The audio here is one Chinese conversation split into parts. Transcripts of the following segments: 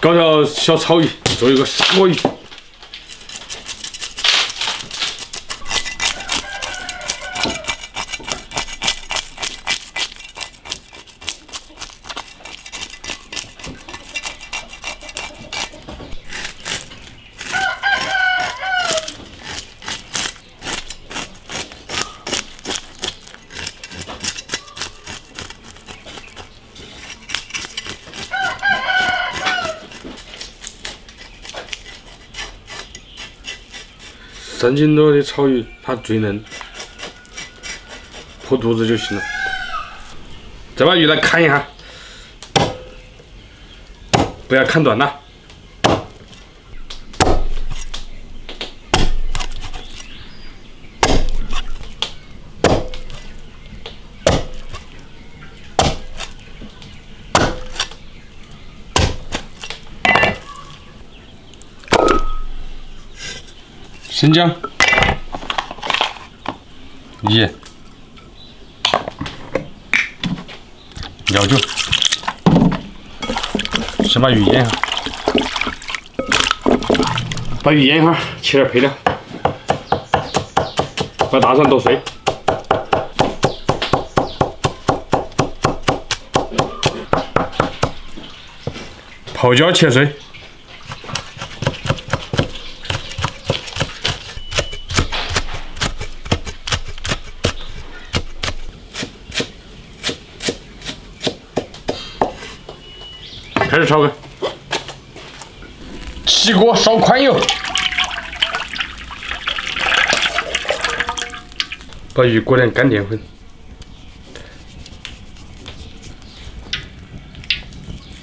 搞条小草鱼，做一个砂锅鱼。 3斤多的草鱼，它最嫩，破肚子就行了。再把鱼来砍一下，不要砍断了。生姜、盐、料酒，先把鱼腌下，把鱼腌一会儿，切点配料，把大蒜剁碎，泡椒切碎。 开始炒开，起锅烧宽油，把鱼裹点干淀粉，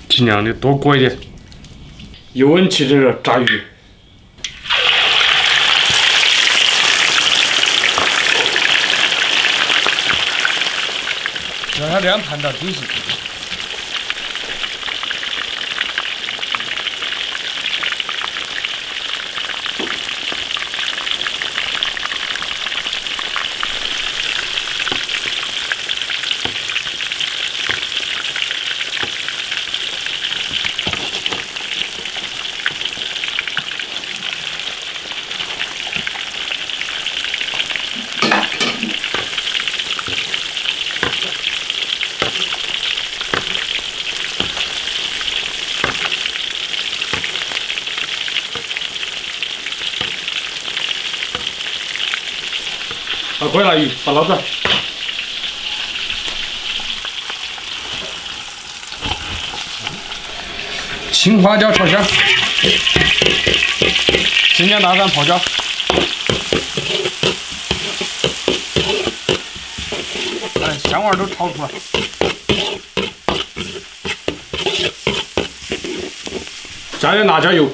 尽量的多裹一点。油温起这个炸鱼，让它两盘到底细。 把锅拿鱼，把捞出来。青花椒炒香，生姜、大蒜、泡椒，把香味都炒出来。加点辣椒油。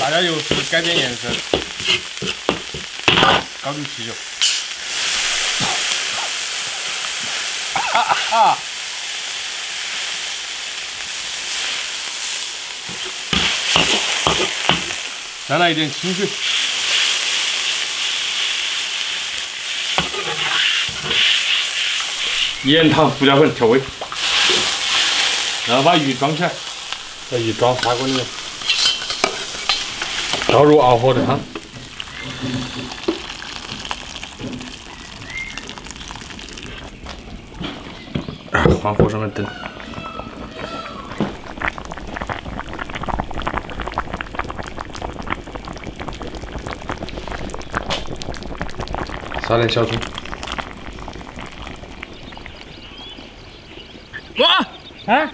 辣椒油是改变颜色，高度啤酒。再来一点清水，盐、糖、胡椒粉调味，然后把鱼装起来，把鱼装砂锅里面。 倒入熬好的汤，换火上面等。撒点小葱。哇！啊！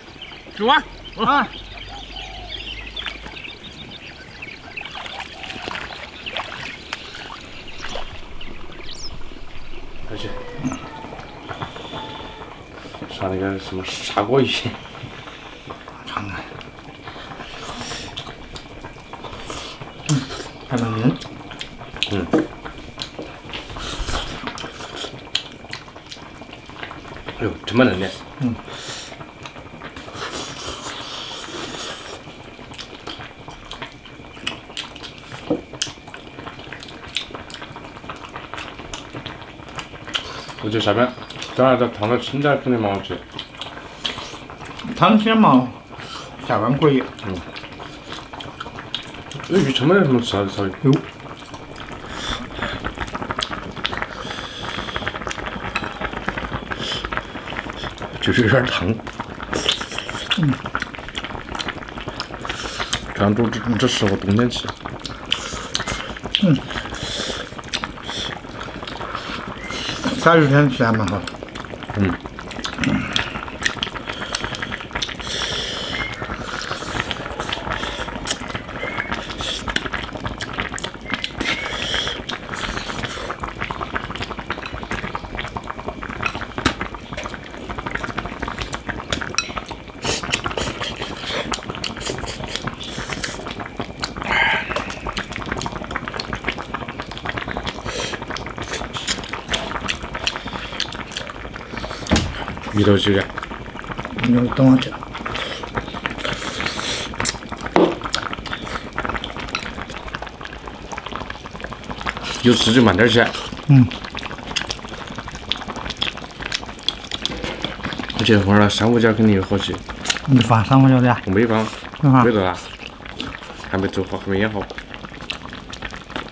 煮啊！啊！ 而且上那个什么砂锅鱼，尝看，还蛮嫩。哎呦，这么嫩的。我觉得下边等下再烫到青点，肯定蛮好吃。汤起来嘛，下班可以。这鱼翅没得什么吃啊，稍微。哟。就是有点烫。看这适合冬天吃。下雨天吃还蛮好。鱼头吃的，你等我吃。有事就慢点吃。我觉得放了珊瑚礁肯定有好吃。你放珊瑚礁的呀？我没放，没没得啦，还没做好，还没腌好。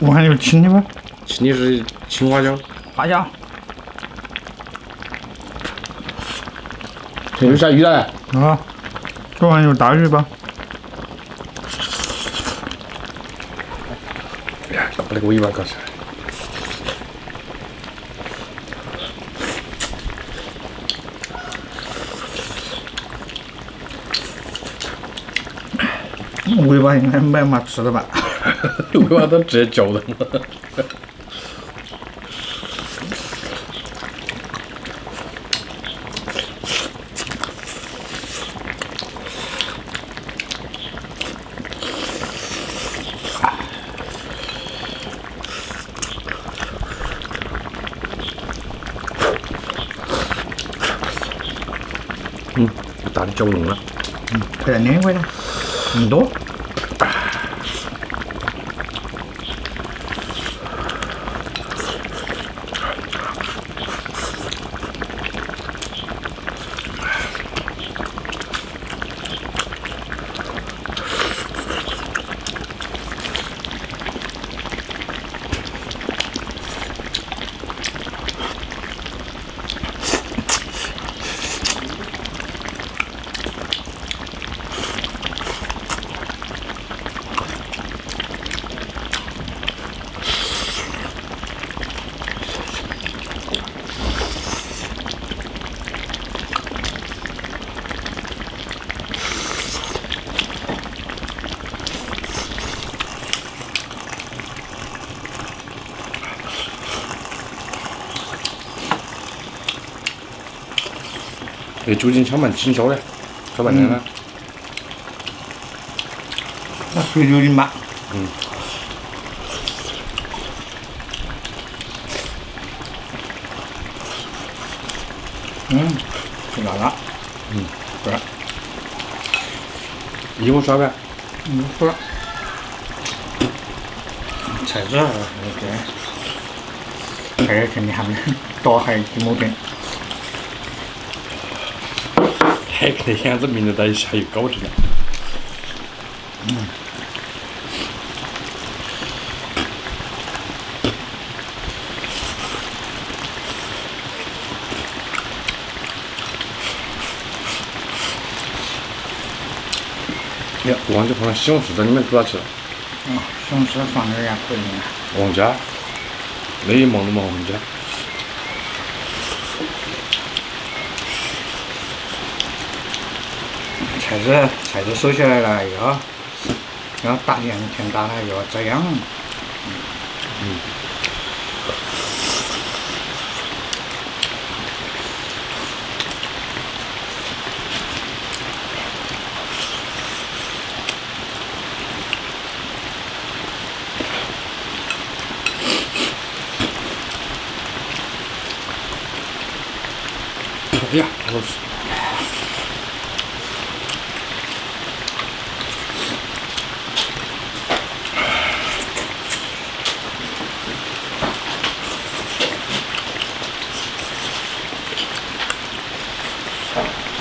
我还有青的吗？青的是青花椒。花椒。有下鱼了。啊，这玩意有大鱼吧？哎呀，搞那个尾巴搞起来。尾巴应该没嘛吃的吧？尾巴都直接嚼的了。大的嚼拢了。再拧一回呢？很多。这酒精枪蛮挺烧的，烧半天了。那水酒精吧。挺辣的。对。衣服刷呗。刷。菜籽那个，这肯定还没多还有几亩地。还看样子，明天到下又搞着呢。呀，忘记放了西红柿在里面煮了去了。西红柿放点儿也可以啊。忘记了，那一忙都没忘记了。菜籽收起来了，要打盐田打了，又要这样。哎呀，好吃。好。